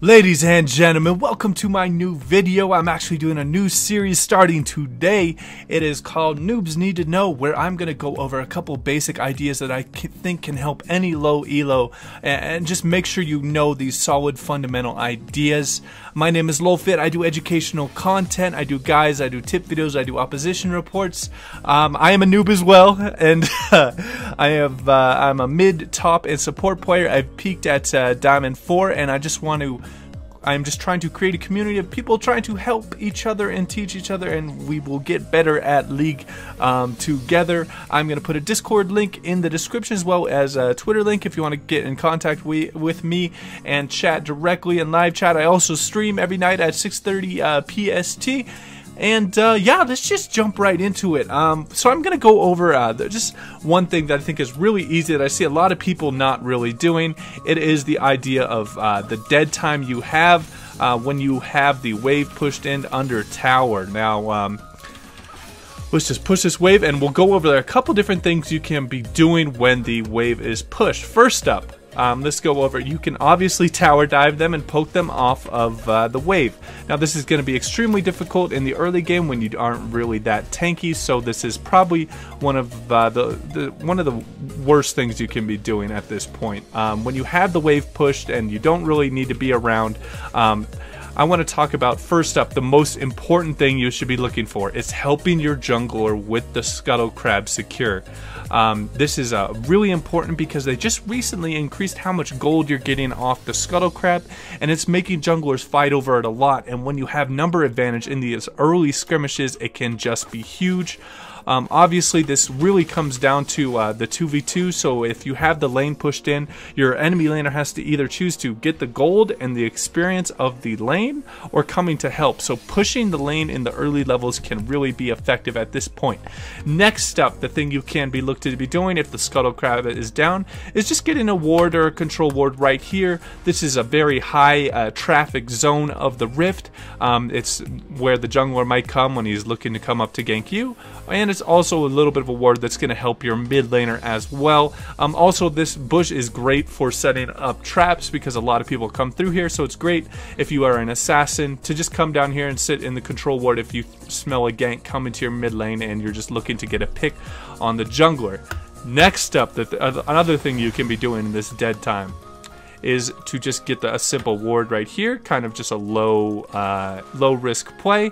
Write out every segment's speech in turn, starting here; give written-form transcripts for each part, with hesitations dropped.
Ladies and gentlemen, welcome to my new video. I'm actually doing a new series starting today. It is called Noobs Need to Know, where I'm going to go over a couple basic ideas that I think can help any low elo and just make sure you know these solid fundamental ideas. My name is LowFit. I do educational content. I do guides. I do tip videos. I do opposition reports. I am a noob as well, and I'm a mid, top, and support player. I've peaked at Diamond 4, and I'm just trying to create a community of people trying to help each other and teach each other, and we will get better at League together. I'm going to put a Discord link in the description as well as a Twitter link if you want to get in contact with me and chat directly in live chat. I also stream every night at 6:30 PST. And yeah, let's just jump right into it. So I'm going to go over just one thing that I think is really easy that I see a lot of people not really doing. It is the idea of the dead time you have when you have the wave pushed in under tower. Now, let's just push this wave and we'll go over a couple different things you can be doing when the wave is pushed. First up, let's go over, you can obviously tower dive them and poke them off of the wave. Now this is going to be extremely difficult in the early game when you aren't really that tanky, so this is probably one of the worst things you can be doing at this point. When you have the wave pushed and you don't really need to be around, I want to talk about, first up, the most important thing you should be looking for is helping your jungler with the Scuttle Crab secure. This is really important because they just recently increased how much gold you're getting off the Scuttle Crab, and it's making junglers fight over it a lot, and when you have number advantage in these early skirmishes, it can just be huge. Obviously this really comes down to the 2v2, so if you have the lane pushed in, your enemy laner has to either choose to get the gold and the experience of the lane or coming to help. So pushing the lane in the early levels can really be effective at this point. Next up, the thing you can be looked to be doing if the Scuttle Crab is down is just getting a ward or a control ward right here. This is a very high traffic zone of the rift. It's where the jungler might come when he's looking to come up to gank you, and it's also a little bit of a ward that's going to help your mid laner as well. Also, this bush is great for setting up traps because a lot of people come through here, so it's great if you are an assassin to just come down here and sit in the control ward if you smell a gank come into your mid lane and you're just looking to get a pick on the jungler. Next up, another thing you can be doing in this dead time is to just get a simple ward right here, kind of just a low risk play.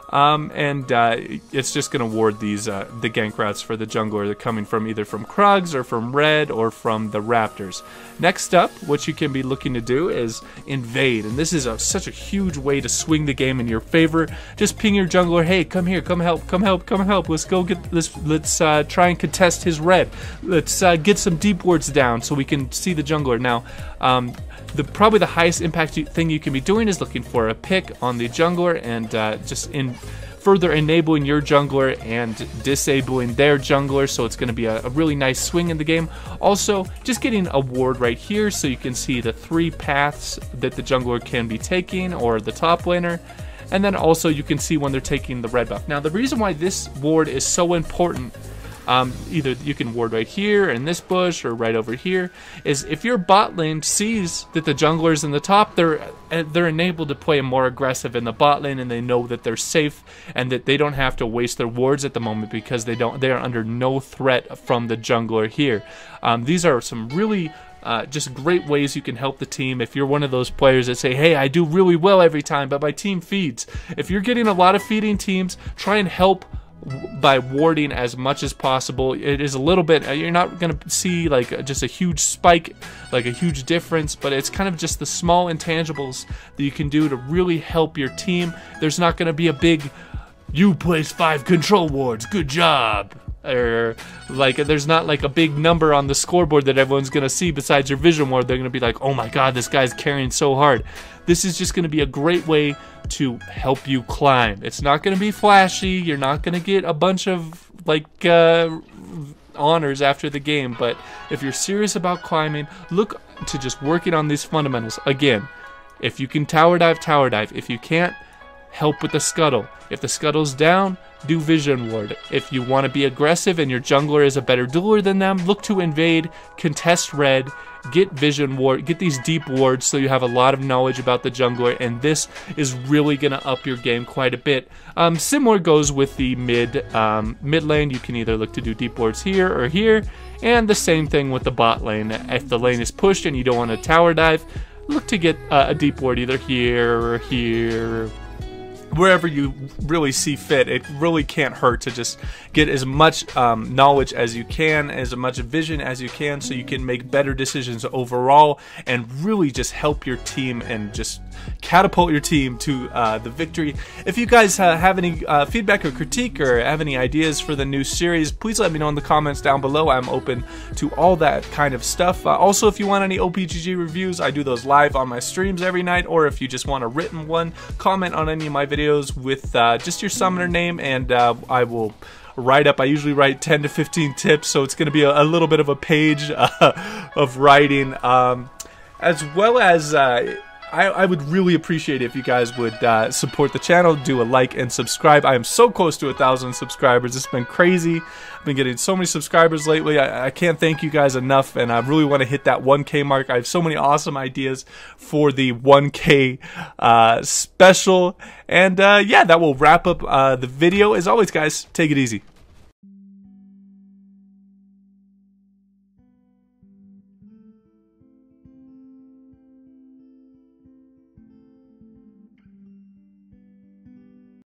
It's just going to ward these the gank routes for the jungler. They're coming from either from Krugs or from Red or from the Raptors. Next up, what you can be looking to do is invade, and this is such a huge way to swing the game in your favor. Just ping your jungler, hey, come here, come help, come help, come help. Let's go get this. Let's try and contest his red. Let's get some deep wards down so we can see the jungler. Now, probably the highest impact thing you can be doing is looking for a pick on the jungler and just further enabling your jungler and disabling their jungler, so it's going to be a really nice swing in the game. Also, just getting a ward right here so you can see the 3 paths that the jungler can be taking, or the top laner, and then also you can see when they're taking the red buff. Now the reason why this ward is so important, either you can ward right here in this bush or right over here, is if your bot lane sees that the jungler's in the top, they're enabled to play more aggressive in the bot lane, and they know that they're safe and that they don't have to waste their wards at the moment because they are under no threat from the jungler here. These are some really just great ways you can help the team. If you're one of those players that say, hey, I do really well every time, but my team feeds. If you're getting a lot of feeding teams, try and help by warding as much as possible. It is a little bit, you're not going to see like just a huge spike, like a huge difference, but it's kind of just the small intangibles that you can do to really help your team. There's not going to be a big, you place 5 control wards, good job, or like there's not like a big number on the scoreboard that everyone's going to see besides your vision ward. They're going to be like, oh my god, this guy's carrying so hard. This is just going to be a great way to help you climb. It's not going to be flashy. You're not going to get a bunch of like honors after the game, but if you're serious about climbing, look to just working on these fundamentals. Again, if you can tower dive, tower dive. If you can't, help with the scuttle. If the scuttle's down, do vision ward. If you want to be aggressive and your jungler is a better dueler than them, look to invade, contest red, get vision ward, get these deep wards so you have a lot of knowledge about the jungler, and this is really going to up your game quite a bit. Similar goes with the mid lane. You can either look to do deep wards here or here, and the same thing with the bot lane. If the lane is pushed and you don't want to tower dive, look to get a deep ward either here or here, wherever you really see fit. It really can't hurt to just get as much knowledge as you can, as much vision as you can, so you can make better decisions overall and really just help your team and just catapult your team to the victory. If you guys have any feedback or critique or have any ideas for the new series, please let me know in the comments down below. I'm open to all that kind of stuff. Also, if you want any OPGG reviews, I do those live on my streams every night, or if you just want a written one, comment on any of my videos with just your summoner name, and I will write up. I usually write 10 to 15 tips, so it's going to be a little bit of a page of writing, as well as I would really appreciate it if you guys would support the channel, do a like and subscribe. I am so close to 1,000 subscribers. It's been crazy. I've been getting so many subscribers lately. I can't thank you guys enough, and I really want to hit that 1K mark. I have so many awesome ideas for the 1K special. And yeah, that will wrap up the video. As always, guys, take it easy.